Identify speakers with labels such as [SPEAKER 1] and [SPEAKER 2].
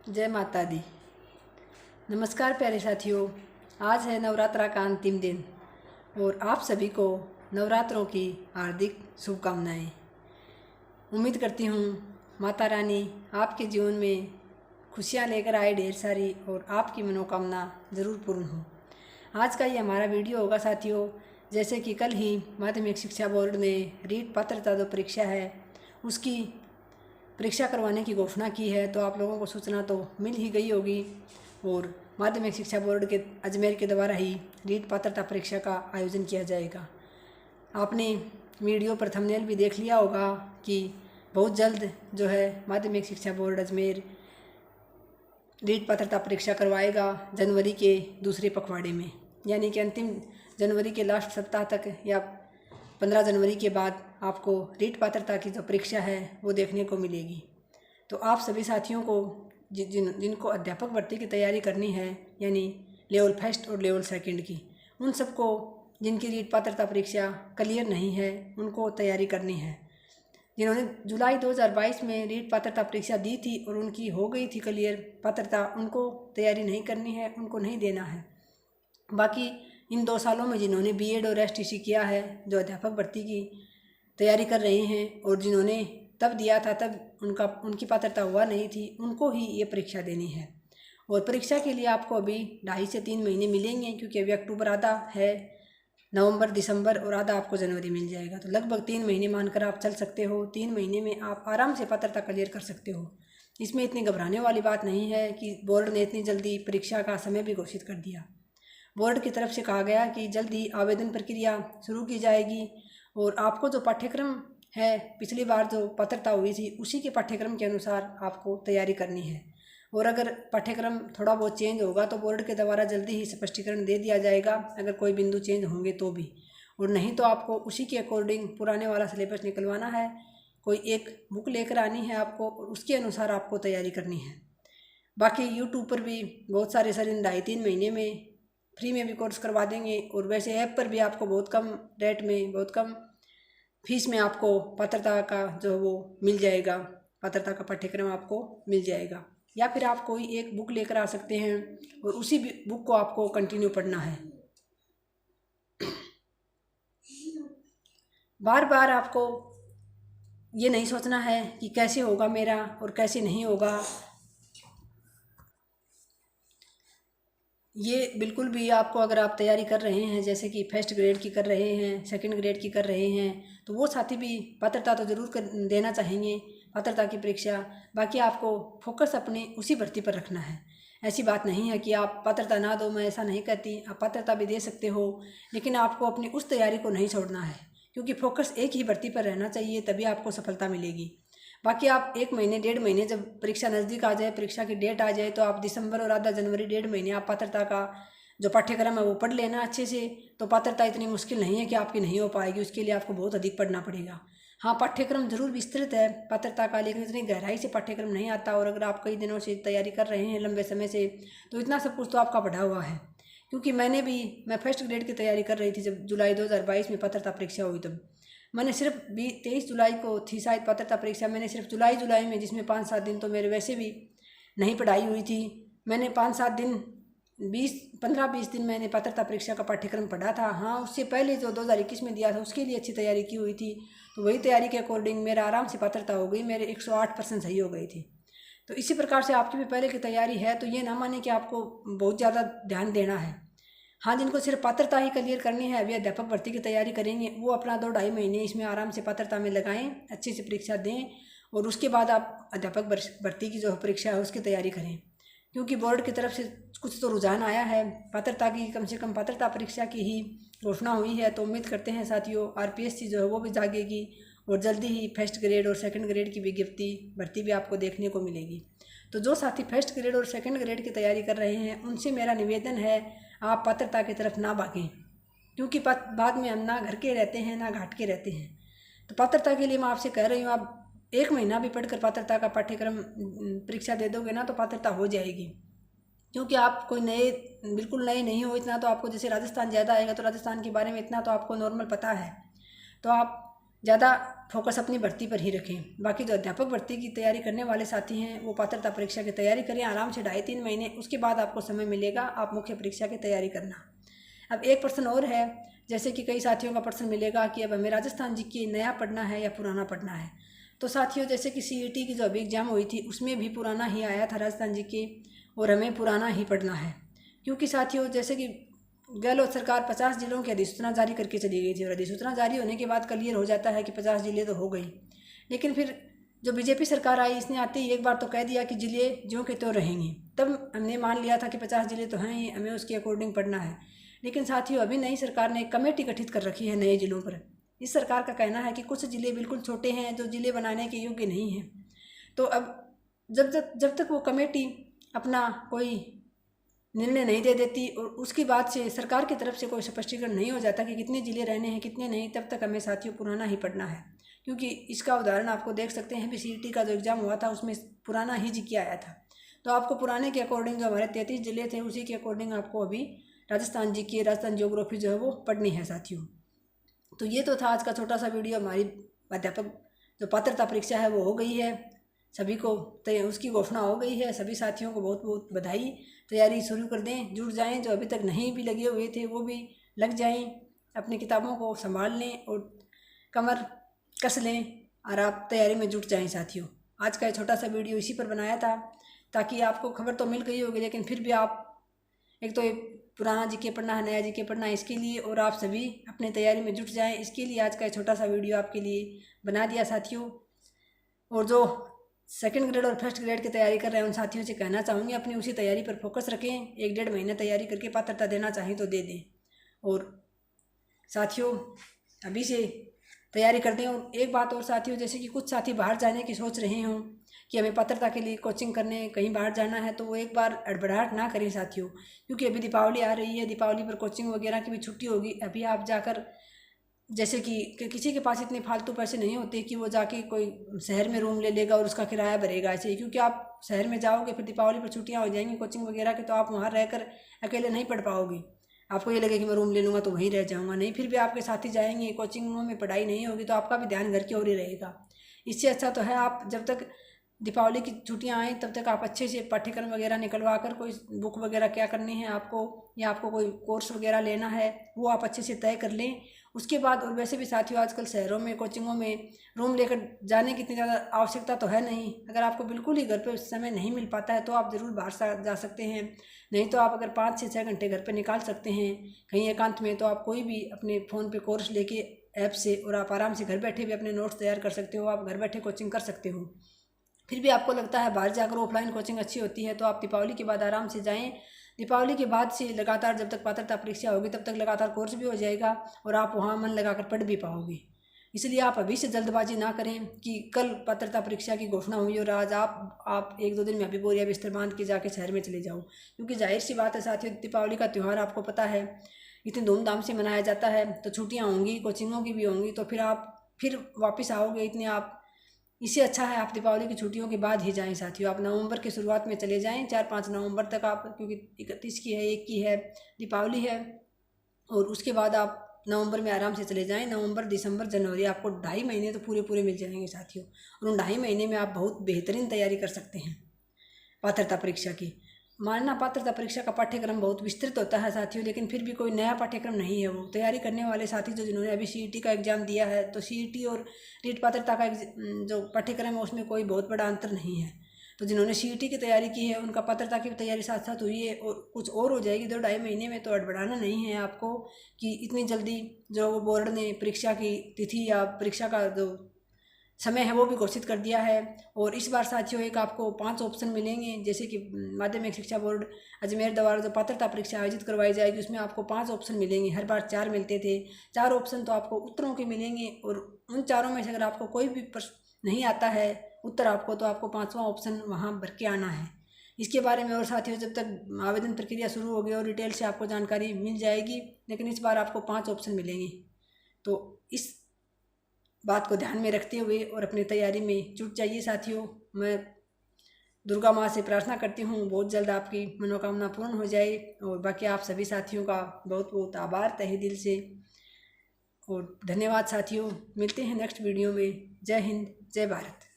[SPEAKER 1] जय माता दी। नमस्कार प्यारे साथियों, आज है नवरात्रा का अंतिम दिन और आप सभी को नवरात्रों की हार्दिक शुभकामनाएं। उम्मीद करती हूँ माता रानी आपके जीवन में खुशियाँ लेकर आए ढेर सारी और आपकी मनोकामना ज़रूर पूर्ण हो। आज का ये हमारा वीडियो होगा साथियों, जैसे कि कल ही माध्यमिक शिक्षा बोर्ड ने रीट पात्रता जो परीक्षा है उसकी परीक्षा करवाने की घोषणा की है, तो आप लोगों को सूचना तो मिल ही गई होगी। और माध्यमिक शिक्षा बोर्ड के अजमेर के द्वारा ही रीट पात्रता परीक्षा का आयोजन किया जाएगा। आपने वीडियो पर थंबनेल भी देख लिया होगा कि बहुत जल्द जो है माध्यमिक शिक्षा बोर्ड अजमेर रीट पात्रता परीक्षा करवाएगा जनवरी के दूसरे पखवाड़े में, यानी कि अंतिम जनवरी के लास्ट सप्ताह तक या 15 जनवरी के बाद आपको रीट पात्रता की जो परीक्षा है वो देखने को मिलेगी। तो आप सभी साथियों को जिनको अध्यापक भर्ती की तैयारी करनी है, यानी लेवल फर्स्ट और लेवल सेकंड की, उन सबको जिनकी रीट पात्रता परीक्षा क्लियर नहीं है उनको तैयारी करनी है। जिन्होंने जुलाई 2022 में रीट पात्रता परीक्षा दी थी और उनकी हो गई थी क्लियर पात्रता, उनको तैयारी नहीं करनी है, उनको नहीं देना है। बाकी इन 2 सालों में जिन्होंने बीएड और एसटीसी किया है, जो अध्यापक भर्ती की तैयारी कर रहे हैं और जिन्होंने तब दिया था तब उनकी पात्रता हुआ नहीं थी, उनको ही ये परीक्षा देनी है। और परीक्षा के लिए आपको अभी 2.5 से 3 महीने मिलेंगे, क्योंकि अभी अक्टूबर आधा है, नवंबर दिसंबर और आधा आपको जनवरी मिल जाएगा। तो लगभग 3 महीने मानकर आप चल सकते हो। 3 महीने में आप आराम से पात्रता क्लियर कर सकते हो। इसमें इतनी घबराने वाली बात नहीं है कि बोर्ड ने इतनी जल्दी परीक्षा का समय भी घोषित कर दिया। बोर्ड की तरफ से कहा गया कि जल्द ही आवेदन प्रक्रिया शुरू की जाएगी और आपको जो पाठ्यक्रम है, पिछली बार जो पात्रता हुई थी उसी के पाठ्यक्रम के अनुसार आपको तैयारी करनी है। और अगर पाठ्यक्रम थोड़ा बहुत चेंज होगा तो बोर्ड के द्वारा जल्दी ही स्पष्टीकरण दे दिया जाएगा, अगर कोई बिंदु चेंज होंगे तो भी। और नहीं तो आपको उसी के अकॉर्डिंग पुराने वाला सिलेबस निकलवाना है, कोई एक बुक लेकर आनी है आपको और उसके अनुसार आपको तैयारी करनी है। बाकी यूट्यूब पर भी बहुत सारे सर इन 2.5-3 महीने में फ्री में भी कोर्स करवा देंगे, और वैसे ऐप पर भी आपको बहुत कम रेट में, बहुत कम फीस में आपको पात्रता का जो वो मिल जाएगा, पात्रता का पाठ्यक्रम आपको मिल जाएगा। या फिर आप कोई एक बुक लेकर आ सकते हैं और उसी बुक को आपको कंटिन्यू पढ़ना है। बार बार आपको ये नहीं सोचना है कि कैसे होगा मेरा और कैसे नहीं होगा। ये बिल्कुल भी आपको, अगर आप तैयारी कर रहे हैं जैसे कि फर्स्ट ग्रेड की कर रहे हैं, सेकंड ग्रेड की कर रहे हैं, तो वो साथी भी पात्रता तो ज़रूर देना चाहेंगे, पात्रता की परीक्षा। बाकी आपको फोकस अपने उसी भर्ती पर रखना है। ऐसी बात नहीं है कि आप पात्रता ना दो, मैं ऐसा नहीं कहती, आप पात्रता भी दे सकते हो, लेकिन आपको अपनी उस तैयारी को नहीं छोड़ना है, क्योंकि फोकस एक ही भर्ती पर रहना चाहिए, तभी आपको सफलता मिलेगी। बाकी आप 1 महीने 1.5 महीने जब परीक्षा नज़दीक आ जाए, परीक्षा की डेट आ जाए, तो आप दिसंबर और आधा जनवरी 1.5 महीने आप पात्रता का जो पाठ्यक्रम है वो पढ़ लेना अच्छे से। तो पात्रता इतनी मुश्किल नहीं है कि आपकी नहीं हो पाएगी, उसके लिए आपको बहुत अधिक पढ़ना पड़ेगा। हाँ, पाठ्यक्रम जरूर विस्तृत है पात्रता का, लेकिन इतनी गहराई से पाठ्यक्रम नहीं आता। और अगर आप कई दिनों से तैयारी कर रहे हैं लंबे समय से, तो इतना सब कुछ तो आपका पढ़ा हुआ है। क्योंकि मैं फर्स्ट ग्रेड की तैयारी कर रही थी जब जुलाई 2022 में पात्रता परीक्षा हुई, तब मैंने सिर्फ 23 जुलाई को थी शायद पात्रता परीक्षा, मैंने सिर्फ जुलाई में, जिसमें 5-7 दिन तो मेरे वैसे भी नहीं पढ़ाई हुई थी, मैंने 5-7 दिन 15-20 दिन मैंने पात्रता परीक्षा का पाठ्यक्रम पढ़ा था। हाँ, उससे पहले जो 2021 में दिया था उसके लिए अच्छी तैयारी की हुई थी, तो वही तैयारी के अकॉर्डिंग मेरा आराम से पात्रता हो गई, मेरे 108% सही हो गई थी। तो इसी प्रकार से आपकी भी पहले की तैयारी है, तो ये ना माने कि आपको बहुत ज़्यादा ध्यान देना है। हाँ, जिनको सिर्फ पात्रता ही क्लियर करनी है, अभी अध्यापक भर्ती की तैयारी करेंगे, वो अपना 2-2.5 महीने इसमें आराम से पात्रता में लगाएं, अच्छी से परीक्षा दें और उसके बाद आप अध्यापक भर्ती की जो परीक्षा है उसकी तैयारी करें। क्योंकि बोर्ड की तरफ से कुछ तो रुझान आया है पात्रता की, कम से कम पात्रता परीक्षा की ही घोषणा हुई है। तो उम्मीद करते हैं साथियों आरपीएससी जो है वो भी जागेगी और जल्दी ही फर्स्ट ग्रेड और सेकंड ग्रेड की विज्ञप्ति भर्ती भी आपको देखने को मिलेगी। तो जो साथी फर्स्ट ग्रेड और सेकंड ग्रेड की तैयारी कर रहे हैं उनसे मेरा निवेदन है, आप पात्रता की तरफ ना भागें, क्योंकि बाद में हम ना घर के रहते हैं ना घाट के रहते हैं। तो पात्रता के लिए मैं आपसे कह रही हूँ, आप 1 महीना भी पढ़कर पात्रता का पाठ्यक्रम परीक्षा दे दोगे ना तो पात्रता हो जाएगी। क्योंकि आप कोई बिल्कुल नए नहीं हो, इतना तो आपको, जैसे राजस्थान ज़्यादा आएगा तो राजस्थान के बारे में इतना तो आपको नॉर्मल पता है। तो आप ज़्यादा फोकस अपनी भर्ती पर ही रखें। बाकी जो अध्यापक भर्ती की तैयारी करने वाले साथी हैं वो पात्रता परीक्षा की तैयारी करें आराम से 2.5-3 महीने, उसके बाद आपको समय मिलेगा आप मुख्य परीक्षा की तैयारी करना। अब एक प्रश्न और है, जैसे कि कई साथियों का प्रश्न मिलेगा कि अब हमें राजस्थान जीके नया पढ़ना है या पुराना पढ़ना है। तो साथियों, जैसे कि CET की जो अभी एग्जाम हुई थी उसमें भी पुराना ही आया था राजस्थान जीके, और हमें पुराना ही पढ़ना है। क्योंकि साथियों, जैसे कि गहलोत सरकार 50 जिलों की अधिसूचना जारी करके चली गई थी, और अधिसूचना जारी होने के बाद क्लियर हो जाता है कि 50 जिले तो हो गई, लेकिन फिर जो बीजेपी सरकार आई इसने आते ही एक बार तो कह दिया कि जिले ज्यों के त्यों रहेंगे। तब हमने मान लिया था कि 50 जिले तो हैं ही, हमें उसके अकॉर्डिंग पढ़ना है। लेकिन साथियों, अभी नई सरकार ने एक कमेटी गठित कर रखी है नए जिलों पर। इस सरकार का कहना है कि कुछ जिले बिल्कुल छोटे हैं जो जिले बनाने के योग्य नहीं हैं। तो अब जब तक वो कमेटी अपना कोई निर्णय नहीं दे देती और उसकी बात से सरकार की तरफ से कोई स्पष्टीकरण नहीं हो जाता कि कितने जिले रहने हैं कितने नहीं, तब तक हमें साथियों पुराना ही पढ़ना है। क्योंकि इसका उदाहरण आपको देख सकते हैं, CET का जो एग्ज़ाम हुआ था उसमें पुराना ही जीके आया था। तो आपको पुराने के अकॉर्डिंग जो हमारे 33 जिले थे उसी के अकॉर्डिंग आपको अभी राजस्थान जीके, राजस्थान ज्योग्राफी जो है वो पढ़नी है साथियों। तो ये तो था आज का छोटा सा वीडियो। हमारी अध्यापक जो पात्रता परीक्षा है वो हो गई है, सभी को उसकी घोषणा हो गई है। सभी साथियों को बहुत बहुत बधाई। तैयारी शुरू कर दें, जुट जाएं। जो अभी तक नहीं भी लगे हुए थे वो भी लग जाएं, अपनी किताबों को संभाल लें और कमर कस लें और आप तैयारी में जुट जाएं साथियों। आज का ये छोटा सा वीडियो इसी पर बनाया था ताकि आपको खबर तो मिल गई होगी, लेकिन फिर भी आप एक तो ये पुराना जीके पढ़ना है, नया जीके पढ़ना है, इसके लिए और आप सभी अपनी तैयारी में जुट जाएं, इसके लिए आज का ये छोटा सा वीडियो आपके लिए बना दिया साथियों। और जो सेकंड ग्रेड और फर्स्ट ग्रेड की तैयारी कर रहे हैं उन साथियों से कहना चाहूँगी अपनी उसी तैयारी पर फोकस रखें। 1-1.5 महीने तैयारी करके पात्रता देना चाहें तो दे दें। और साथियों, अभी से तैयारी कर दें। और एक बात और साथियों, जैसे कि कुछ साथी बाहर जाने की सोच रहे हों कि हमें पात्रता के लिए कोचिंग करने कहीं बाहर जाना है, तो वो एक बार हड़बड़ाहट ना करें साथियों। क्योंकि अभी दीपावली आ रही है, दीपावली पर कोचिंग वगैरह की भी छुट्टी होगी। अभी आप जाकर, जैसे कि किसी के पास इतने फालतू पैसे नहीं होते कि वो जाके कोई शहर में रूम ले लेगा और उसका किराया भरेगा ऐसे ही। क्योंकि आप शहर में जाओगे फिर दीपावली पर छुट्टियां हो जाएंगी कोचिंग वगैरह की, तो आप वहाँ रहकर अकेले नहीं पढ़ पाओगे। आपको ये लगेगा कि मैं रूम ले लूँगा तो वहीं रह जाऊँगा, नहीं, फिर भी आपके साथी जाएंगे, कोचिंगों में पढ़ाई नहीं होगी तो आपका भी ध्यान घर की ओर ही रहेगा। इससे अच्छा तो है आप जब तक दीपावली की छुट्टियां आएँ तब तक आप अच्छे से पाठ्यक्रम वगैरह निकलवा कर, कोई बुक वगैरह क्या करनी है आपको या आपको कोई कोर्स वगैरह लेना है वो आप अच्छे से तय कर लें। उसके बाद, और वैसे भी साथियों आजकल शहरों में कोचिंगों में रूम लेकर जाने की इतनी ज़्यादा आवश्यकता तो है नहीं। अगर आपको बिल्कुल ही घर पे समय नहीं मिल पाता है तो आप ज़रूर बाहर जा सकते हैं। नहीं तो आप अगर 5 से 6 घंटे घर पे निकाल सकते हैं कहीं एकांत में, तो आप कोई भी अपने फ़ोन पे कोर्स लेके ऐप से, और आप आराम से घर बैठे भी अपने नोट्स तैयार कर सकते हो, आप घर बैठे कोचिंग कर सकते हो। फिर भी आपको लगता है बाहर जाकर ऑफलाइन कोचिंग अच्छी होती है तो आप दीपावली के बाद आराम से जाएं। दीपावली के बाद से लगातार जब तक पात्रता परीक्षा होगी तब तक लगातार कोर्स भी हो जाएगा और आप वहाँ मन लगाकर पढ़ भी पाओगे। इसलिए आप अभी से जल्दबाजी ना करें कि कल पात्रता परीक्षा की घोषणा हुई और आज आप 1-2 दिन में अभी बोरिया बिस्तर बांध के जाके शहर में चले जाओ। क्योंकि जाहिर सी बात है साथियों, दीपावली का त्यौहार आपको पता है इतनी धूमधाम से मनाया जाता है, तो छुट्टियाँ होंगी, कोचिंगों की भी होंगी, तो फिर आप वापस आओगे इतने आप। इससे अच्छा है आप दीपावली की छुट्टियों के बाद ही जाएं साथियों। आप नवंबर की शुरुआत में चले जाएं, 4-5 नवंबर तक आप, क्योंकि 31 की है, 1 की है, दीपावली है। और उसके बाद आप नवंबर में आराम से चले जाएं। नवंबर, दिसंबर, जनवरी आपको 2.5 महीने तो पूरे मिल जाएंगे साथियों। और उन 2.5 महीने में आप बहुत बेहतरीन तैयारी कर सकते हैं पात्रता परीक्षा की। मानना पात्रता परीक्षा का पाठ्यक्रम बहुत विस्तृत होता है साथियों, लेकिन फिर भी कोई नया पाठ्यक्रम नहीं है। वो तैयारी करने वाले साथी जिन्होंने अभी CET का एग्ज़ाम दिया है, तो CET और रीट पात्रता का जो पाठ्यक्रम है उसमें कोई बहुत बड़ा अंतर नहीं है। तो जिन्होंने CET की तैयारी की है उनका पात्रता की तैयारी साथ साथ हुई है और कुछ और हो जाएगी 2-2.5 महीने में। तो हड़बड़ाना नहीं है आपको कि इतनी जल्दी जो बोर्ड ने परीक्षा की तिथि या परीक्षा का जो समय है वो भी घोषित कर दिया है। और इस बार साथियों एक आपको 5 ऑप्शन मिलेंगे, जैसे कि माध्यमिक शिक्षा बोर्ड अजमेर द्वारा जो पात्रता परीक्षा आयोजित करवाई जाएगी उसमें आपको 5 ऑप्शन मिलेंगे। हर बार 4 मिलते थे। 4 ऑप्शन तो आपको उत्तरों के मिलेंगे और उन चारों में से अगर आपको कोई भी प्रश्न नहीं आता है उत्तर आपको, तो आपको 5वां ऑप्शन वहाँ भर के आना है। इसके बारे में और साथियों जब तक आवेदन प्रक्रिया शुरू होगी और डिटेल से आपको जानकारी मिल जाएगी, लेकिन इस बार आपको 5 ऑप्शन मिलेंगे। तो इस बात को ध्यान में रखते हुए और अपनी तैयारी में जुट जाइए साथियों। मैं दुर्गा माँ से प्रार्थना करती हूँ बहुत जल्द आपकी मनोकामना पूर्ण हो जाए। और बाकी आप सभी साथियों का बहुत बहुत आभार तहे दिल से। और धन्यवाद साथियों। मिलते हैं नेक्स्ट वीडियो में। जय हिंद, जय भारत।